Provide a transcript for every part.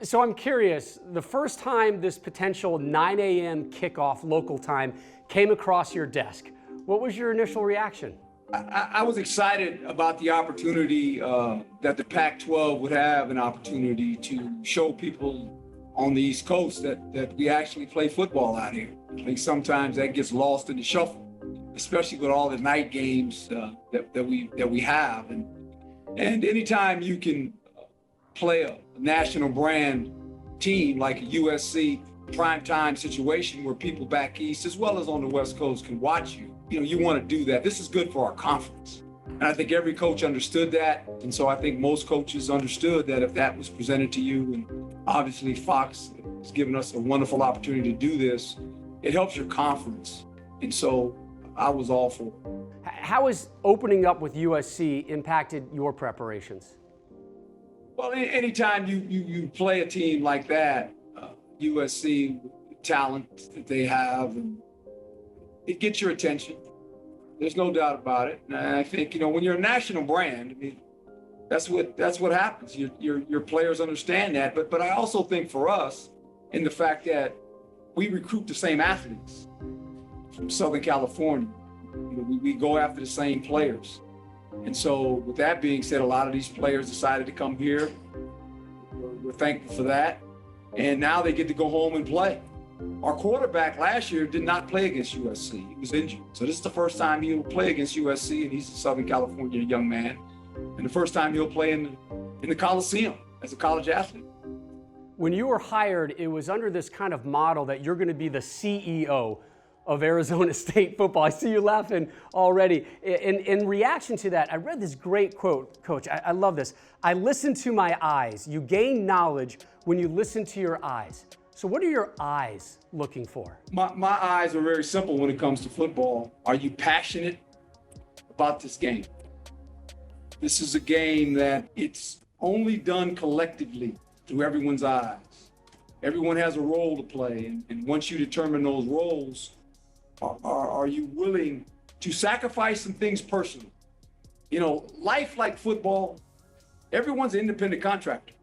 So I'm curious, the first time this potential 9 a.m. kickoff local time came across your desk, what was your initial reaction? I was excited about the opportunity that the Pac-12 would have an opportunity to show people on the East Coast that we actually play football out here. I think sometimes that gets lost in the shuffle, especially with all the night games that we have. And anytime you can play a national brand team like a USC primetime situation where people back east as well as on the West Coast can watch you, you want to do that. This is good for our conference. And I think every coach understood that. And so I think most coaches understood that if that was presented to you, and obviously Fox has given us a wonderful opportunity to do this, it helps your conference. And so I was all for it. How has opening up with USC impacted your preparations? Well, anytime you play a team like that, USC, the talent that they have, and it gets your attention. There's no doubt about it. And I think, when you're a national brand, I mean, that's what happens. Your players understand that. But I also think for us, in the fact that we recruit the same athletes from Southern California, we go after the same players. And so with that being said, a lot of these players decided to come here. We're thankful for that. And now they get to go home and play. Our quarterback last year did not play against USC. He was injured. So this is the first time he'll play against USC, and he's a Southern California young man. And the first time he'll play in the Coliseum as a college athlete. When you were hired, it was under this kind of model that you're going to be the CEO of Arizona State football. I see you laughing already. In reaction to that, I read this great quote, Coach. I love this. I listen to my eyes. You gain knowledge when you listen to your eyes. So what are your eyes looking for? My eyes are very simple when it comes to football. Are you passionate about this game? This is a game that it's only done collectively through everyone's eyes. Everyone has a role to play. And once you determine those roles, are you willing to sacrifice some things personally? Life like football, everyone's an independent contractor.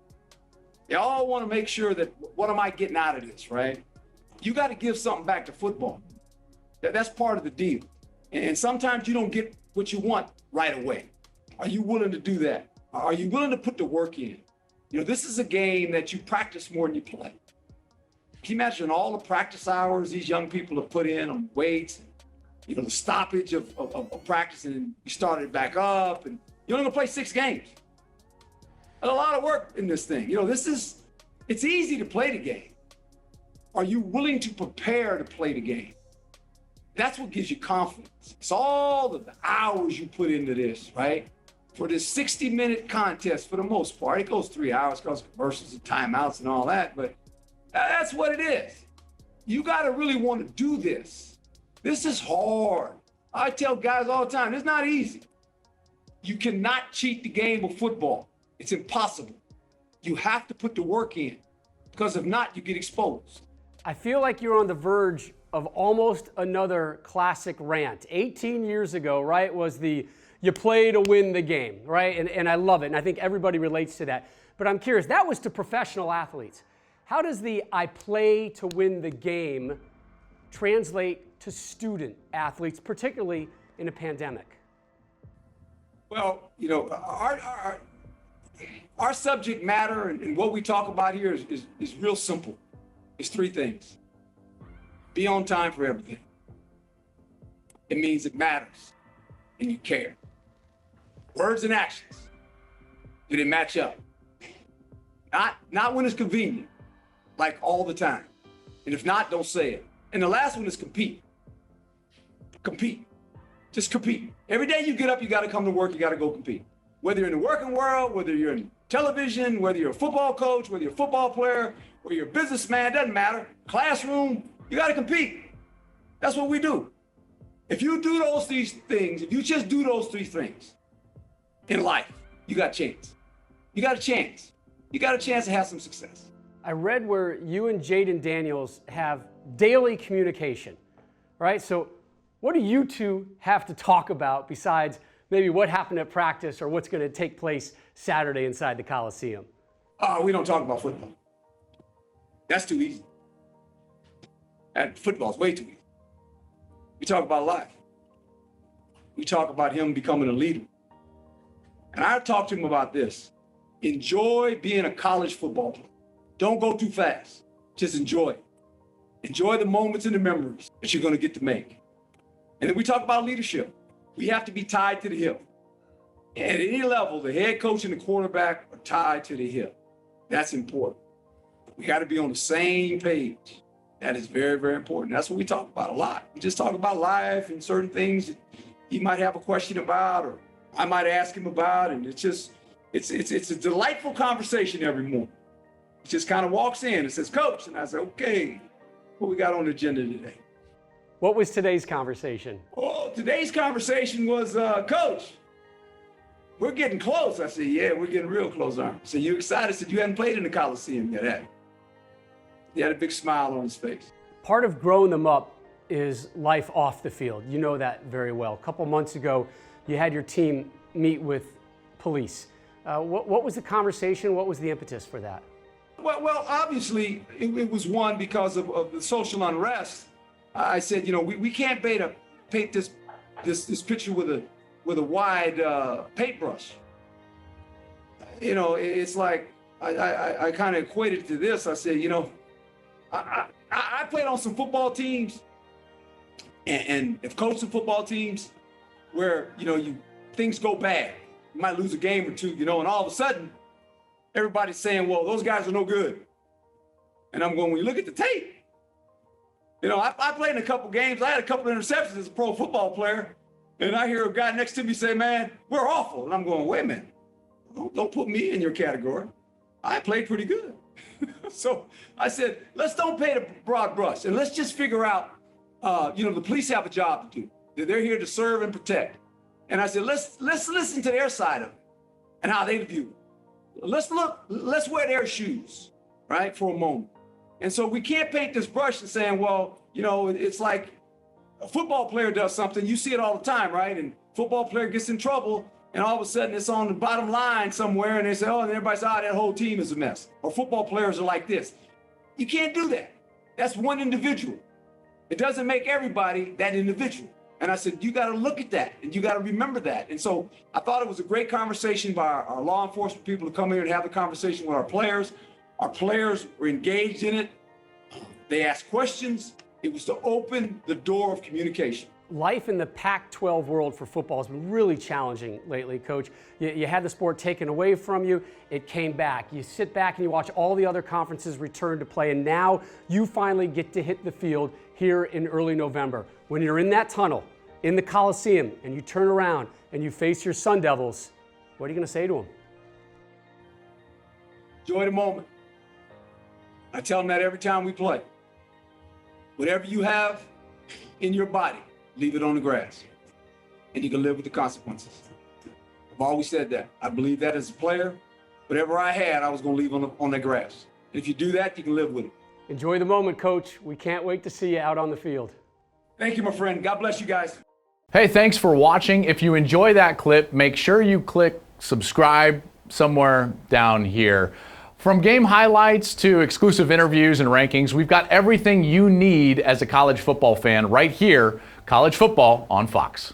They all want to make sure that what am I getting out of this, right? You got to give something back to football. That's part of the deal. And sometimes you don't get what you want right away. Are you willing to do that? Are you willing to put the work in? This is a game that you practice more than you play. Can you imagine all the practice hours these young people have put in on weights, the stoppage of practicing, and you started back up, and you're only gonna play 6 games. There's a lot of work in this thing. It's easy to play the game. Are you willing to prepare to play the game? That's what gives you confidence. It's all of the hours you put into this, right? For this 60-minute contest, for the most part, it goes 3 hours because of commercials and timeouts and all that, but that's what it is. You got to really want to do this. This is hard. I tell guys all the time, it's not easy. You cannot cheat the game of football. It's impossible. You have to put the work in, because if not, you get exposed. I feel like you're on the verge of almost another classic rant. 18 years ago, right, was the you play to win the game, right? And I love it, and I think everybody relates to that. But I'm curious, that was to professional athletes. How does the I play to win the game translate to student athletes, particularly in a pandemic? Well, our subject matter and what we talk about here is real simple. It's 3 things. Be on time for everything. It means it matters and you care. Words and actions. Do they match up? Not when it's convenient, like all the time. And if not, don't say it. And the last one is compete. Compete. Just compete. Every day you get up, you got to come to work, you got to go compete. Whether you're in the working world, whether you're in television, whether you're a football coach, whether you're a football player, or you're a businessman, doesn't matter. Classroom, you got to compete. That's what we do. If you do those 3 things, if you just do those 3 things in life, you got a chance. You got a chance. You got a chance to have some success. I read where you and Jayden Daniels have daily communication, right? So what do you two have to talk about besides maybe what happened at practice or what's going to take place Saturday inside the Coliseum? We don't talk about football. That's too easy. And football's way too easy. We talk about life. We talk about him becoming a leader. And I talked to him about this. Enjoy being a college football player. Don't go too fast. Just enjoy it. Enjoy the moments and the memories that you're going to get to make. And then we talk about leadership. We have to be tied to the hip. At any level, the head coach and the quarterback are tied to the hip. That's important. We got to be on the same page. That is very, very important. That's what we talk about a lot. We just talk about life and certain things that he might have a question about, or I might ask him about, and it's a delightful conversation every morning. He just kind of walks in and says, "Coach," and I say, "Okay, what we got on the agenda today?" What was today's conversation? Oh, today's conversation was, "Coach, we're getting close." I said, "Yeah, we're getting real close, aren't we?" So you excited? I said, "You hadn't played in the Coliseum yet, have you?" He had a big smile on his face. Part of growing them up is life off the field. You know that very well. A couple months ago, you had your team meet with police. What was the conversation? What was the impetus for that? Well, obviously, it was one because of the social unrest. I said, we can't paint this picture with a wide paintbrush. It's like I kind of equated it to this. I said, I played on some football teams and have coached some football teams where, things go bad. You might lose a game or two, and all of a sudden, everybody's saying, well, those guys are no good. And I'm going, when you look at the tape, I played in a couple games. I had a couple of interceptions as a pro football player. And I hear a guy next to me say, "Man, we're awful." And I'm going, wait a minute. Don't put me in your category. I played pretty good. So I said, let's don't paint a broad brush. And let's just figure out, the police have a job to do. They're here to serve and protect. And I said, let's listen to their side of it and how they view it. Let's wear their shoes, right, for a moment. And so we can't paint this brush and saying, well, it's like a football player does something. You see it all the time, right? And football player gets in trouble, and all of a sudden it's on the bottom line somewhere, and they say, oh, and everybody says, that whole team is a mess. Or football players are like this. You can't do that. That's one individual. It doesn't make everybody that individual. And I said, you got to look at that, and you got to remember that. And so I thought it was a great conversation by our law enforcement people to come here and have the conversation with our players. Our players were engaged in it. They asked questions. It was to open the door of communication. Life in the Pac-12 world for football has been really challenging lately, Coach. You had the sport taken away from you. It came back. You sit back and you watch all the other conferences return to play, and now you finally get to hit the field here in early November. When you're in that tunnel, in the Coliseum, and you turn around and you face your Sun Devils, what are you going to say to them? Enjoy the moment. I tell them that every time we play. Whatever you have in your body, leave it on the grass, and you can live with the consequences. I've always said that. I believe that as a player. Whatever I had, I was going to leave on the grass. And if you do that, you can live with it. Enjoy the moment, Coach. We can't wait to see you out on the field. Thank you, my friend. God bless you guys. Hey, thanks for watching. If you enjoy that clip, make sure you click subscribe somewhere down here. From game highlights to exclusive interviews and rankings, we've got everything you need as a college football fan right here, College Football on Fox.